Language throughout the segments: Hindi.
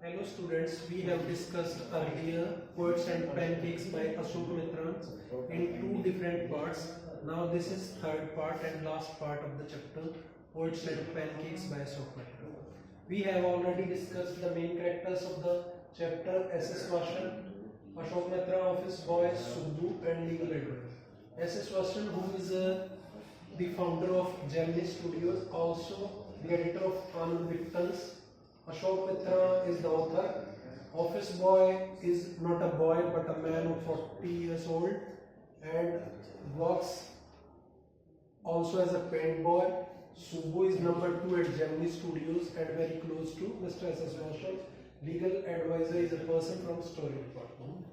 Hello students, we have discussed earlier Poets and Pancakes by Ashok Mitra in two different parts. Now this is third part and last part of the chapter, Poets and Pancakes by Ashok Mitra. We have already discussed the main characters of the chapter, S.S. Vasan, Ashok Mitra, office boy, Subbu and legal advisor. S.S. Vasan, who is the founder of Gemini Studios, also the editor of Anand Victans. Ashok Mitra is the author. Office boy is not a boy but a man of 40 years old and works also as a paint boy. Subbu is number 2 at Gemini Studios and very close to Mr. S.S. Vasan. Legal advisor is a person from story department.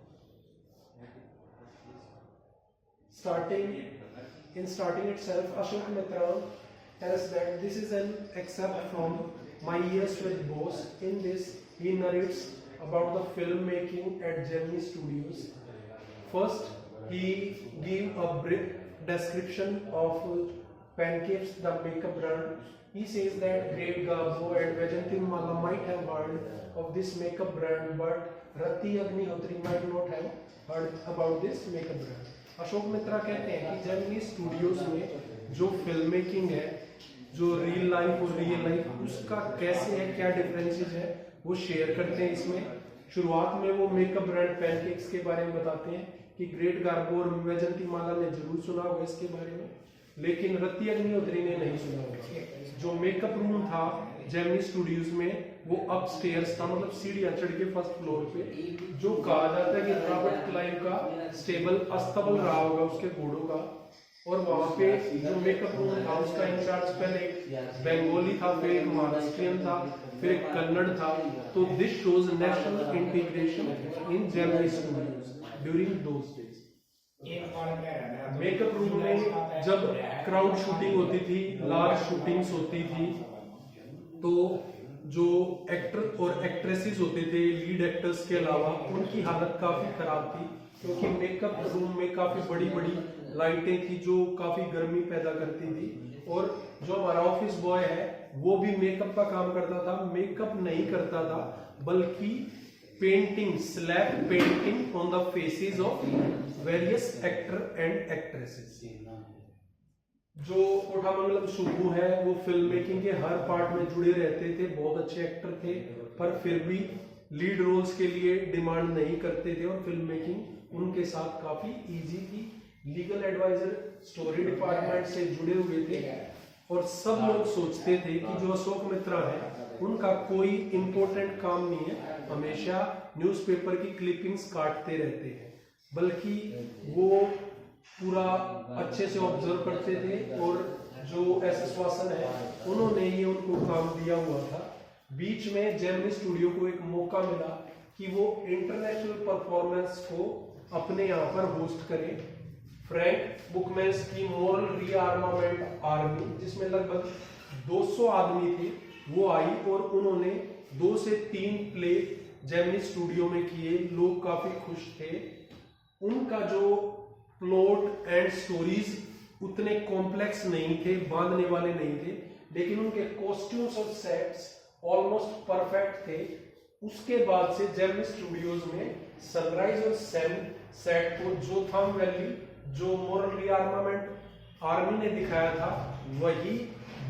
Starting itself, Ashok Mitra tells that this is an excerpt from My Years with Bose. In this, he narrates about the filmmaking at Gemini Studios. First, he gave a brief description of Pancakes, the makeup brand. He says that Greg Garbo and Vajanti Mala might have heard of this makeup brand, but Rati Agnihotri might not have heard about this makeup brand. Ashok मित्रा कहते हैं कि जेमिनी स्टूडियोज में जो फिल्म मेकिंग है, जो रियल लाइफ और रियल लाइफ उसका कैसे है, क्या डिफरेंसेस है, वो शेयर करते हैं इसमें। शुरुआत में वो मेकअप ब्रांड पैनकेक्स के बारे में बताते हैं कि ग्रेट गार्बो और वैजंती माला ने जरूर सुना होगा इसके बारे में, लेकिन रति अग्निहोत्री ने नहीं सुना होगा। जो मेकअप रूम था जेमिनी स्टूडियोज में वो अपस्टेयर्स था, मतलब सीढ़ियां चढ़ के फर्स्ट फ्लोर पे, जो कहा जाता है कि रॉबर्ट क्लाइव का स्टेबल अस्तबल रहा होगा उसके घोड़ों का। और वहां पे जो मेकअप रूम था उसका इंचार्ज पहले एक बंगाली था, फिर एक महाराष्ट्रियन था, फिर एक कन्नड़ था। तो this shows national integration in Gemini studios during those days. Makeup room में जब क्राउड शूटिंग होती थी, लार्ज शूटिंग्स होती थी, तो जो एक्टर और एक्ट्रेसेस होते थे लीड एक्टर्स के अलावा, उनकी हालत काफी खराब थी, क्योंकि मेकअप रूम में काफी बड़ी बड़ी लाइटें थी जो काफी गर्मी पैदा करती थी। और जो हमारा ऑफिस बॉय है वो भी मेकअप का काम करता था, मेकअप नहीं करता था बल्कि painting, slab painting on the faces of various actor and actresses. जो कोठामंगलम सुब्बू है वो फिल्म मेकिंग के हर पार्ट में जुड़े रहते थे, बहुत अच्छे एक्टर थे, पर फिर भी लीड रोल्स के लिए डिमांड नहीं करते थे और फिल्म मेकिंग उनके साथ काफी इजी थी। लीगल एडवाइजर स्टोरी डिपार्टमेंट से जुड़े हुए थे और सब लोग सोचते थे कि जो अशोक मित्रा है उनका कोई इंपॉर्टेंट काम नहीं है, हमेशा न्यूज़पेपर की क्लिपिंग्स काटते रहते हैं, बल्कि वो पूरा अच्छे से ऑब्जर्व करते थे। और जो एस.एस. वासन है उन्होंने ये उनको काम दिया हुआ था। बीच में जेमिनी स्टूडियो को एक मौका मिला कि वो इंटरनेशनल परफॉर्मेंस को अपने यहाँ पर होस्ट करें। फ्रैंक बुकमैन्स की मोरल रीआर्मामेंट आर्मी, जिसमें लगभग 200 आदमी थे, वो आई और उन्होंने 2 से 3 प्ले जेमिनी स्टूडियो में किए। लोग काफी खुश थे। उनका जो प्लॉट एंड स्टोरीज उतने कॉम्प्लेक्स नहीं थे, बांधने वाले नहीं थे, लेकिन उनके कॉस्ट्यूम्स और सेट्स ऑलमोस्ट परफेक्ट थे। उसके बाद से जेमिनी स्टूडियोज में सनराइज और सन सेट को जोथाम वैली, जो मोरल रीआर्मामेंट आर्मी ने दिखाया था, वही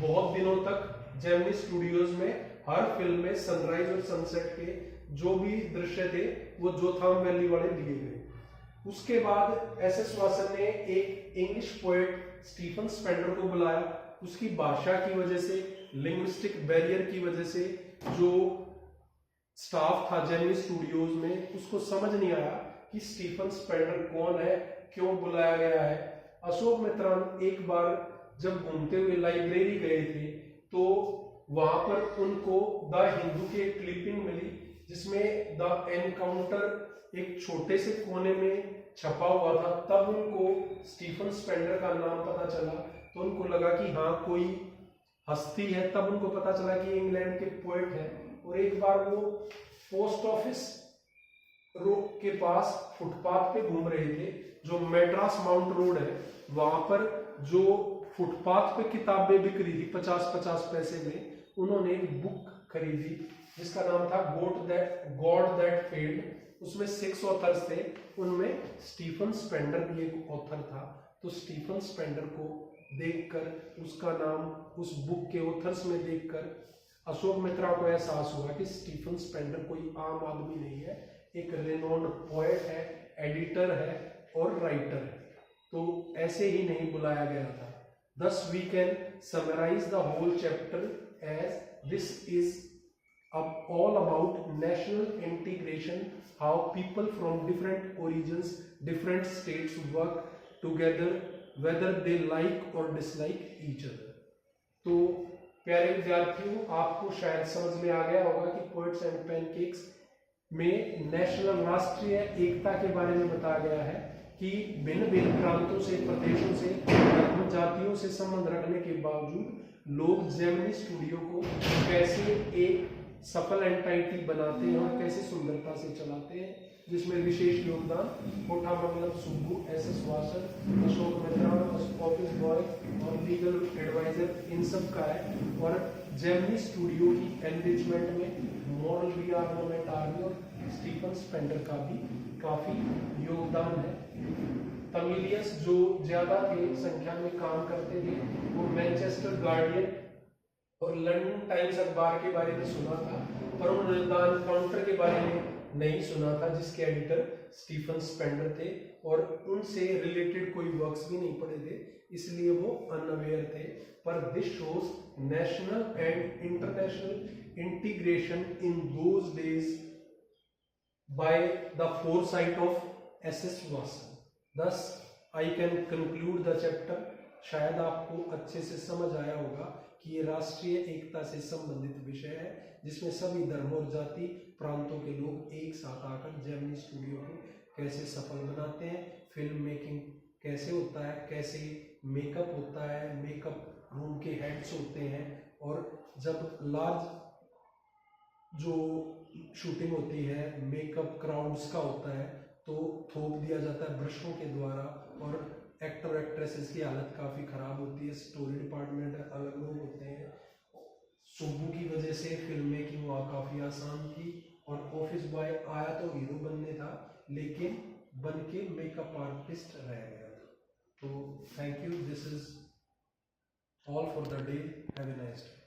बहुत दिनों तक जेमिनी स्टूडियोज में हर फिल्म में सनराइज और सनसेट के जो भी दृश्य थे वो जोथाम वैली वाले दिए गए। उसके बाद एस.एस. वासन ने एक इंग्लिश पोएट स्टीफन स्पेंडर को बुलाया। उसकी भाषा की वजह से, लिंग्विस्टिक बैरियर की वजह से जो स्टाफ था जेमिनी स्टूडियोज में उसको समझ नहीं आया कि स्टीफन स्पेंडर कौन है, क्यों बुलाया गया है। अशोक मित्रा एक बार जब घूमते हुए लाइब्रेरी गए थे तो वहां पर उनको द हिंदू की एक क्लिपिंग मिली जिसमें द एनकाउंटर एक छोटे से कोने में छपा हुआ था। तब उनको स्टीफन स्पेंडर का नाम पता चला, तो उनको लगा कि हाँ कोई हस्ती है। तब उनको पता चला कि इंग्लैंड के पोएट हैं। और एक बार वो पोस्ट ऑफिस रोड के पास फुटपाथ पे घूम रहे थे, जो मेड्रास माउंट रोड है, वहां पर जो फुटपाथ पे किताबें बिक रही थी 50-50 पैसे में, उन्होंने एक बुक खरीदी जिसका नाम था गॉड दैट फेल्ड, उसमें 6 ऑथर्स थे, उनमें स्टीफन स्पेंडर भी एक ऑथर था। तो स्टीफन स्पेंडर को देखकर, उसका नाम उस बुक के ऑथर्स में देखकर अशोक मित्रा को एहसास हुआ कि स्टीफन स्पेंडर कोई आम आदमी नहीं है, एक रेनोन्ड पोएट है, एडिटर है और राइटर है। तो ऐसे ही नहीं बुलाया गया था। Thus we can summarize the whole chapter as this is all about national integration, how people from different origins, different states work together, whether they like or dislike each other. तो प्यारे विद्यार्थियों, आपको शायद समझ में आ गया होगा कि पोएट्स एंड पैनकेक्स में नेशनल राष्ट्रीय एकता के बारे में बताया गया है कि भिन्न भिन्न प्रांतों से, प्रदेशों से, जातियों से संबंध रखने के बावजूद लोग जेमिनी स्टूडियो को कैसे एक सफल एंटाइटी बनाते हैं और कैसे सुंदरता से चलाते हैं, जिसमें विशेष योगदान कोठामंगलम सुब्बू, एस.एस. वासन, अशोक मित्रा, ऑफिस बॉय और लीगल एडवाइजर, इन सब का है। और जेमिनी स्टूडियो की एनरिचमेंट में मॉरल रीआर्मामेंट आर्मी और स्टीफन स्पेंडर का भी काफी योगदान है। तमिलियस जो ज्यादा के संख्या में काम करते थे, वो मैनचेस्टर गार्डियन और लंदन टाइम्स अखबार के बारे में सुना था, पर उन्होंने द एनकाउंटर के बारे में नहीं सुना था, जिसके एडिटर स्टीफन स्पेंडर थे और उनसे रिलेटेड कोई वर्क्स भी नहीं पढ़े थे, इसलिए वो अनअवेयर थे। पर this shows national and international integration in those days by the foresight of S.S. Watson. Thus, I can conclude the chapter. शायद आपको अच्छे से समझ आया होगा कि ये राष्ट्रीय एकता से संबंधित विषय है, जिसमें सभी धर्म और जाति प्रांतों के लोग एक साथ आकर जेमिनी स्टूडियो को कैसे सफल बनाते हैं, फिल्म मेकिंग कैसे होता है, कैसे मेकअप होता है, मेकअप रूम के हेड्स होते हैं, और जब लार्ज जो शूटिंग होती है मेकअप क्राउड्स का होता है तो थोप दिया जाता है ब्रशों के द्वारा, और एक्टर एक्ट्रेसेस की हालत काफ़ी ख़राब होती है, स्टोरी डिपार्टमेंट अलग लोग होते हैं। सुब्बू की वजह से फिल्म मेकिंग वहाँ काफ़ी आसान थी, और ऑफिस बॉय आया तो हीरो बनने था, लेकिन बन के मेकअप आर्टिस्ट रह गया था। तो thank you, this is all for the day, have a nice day.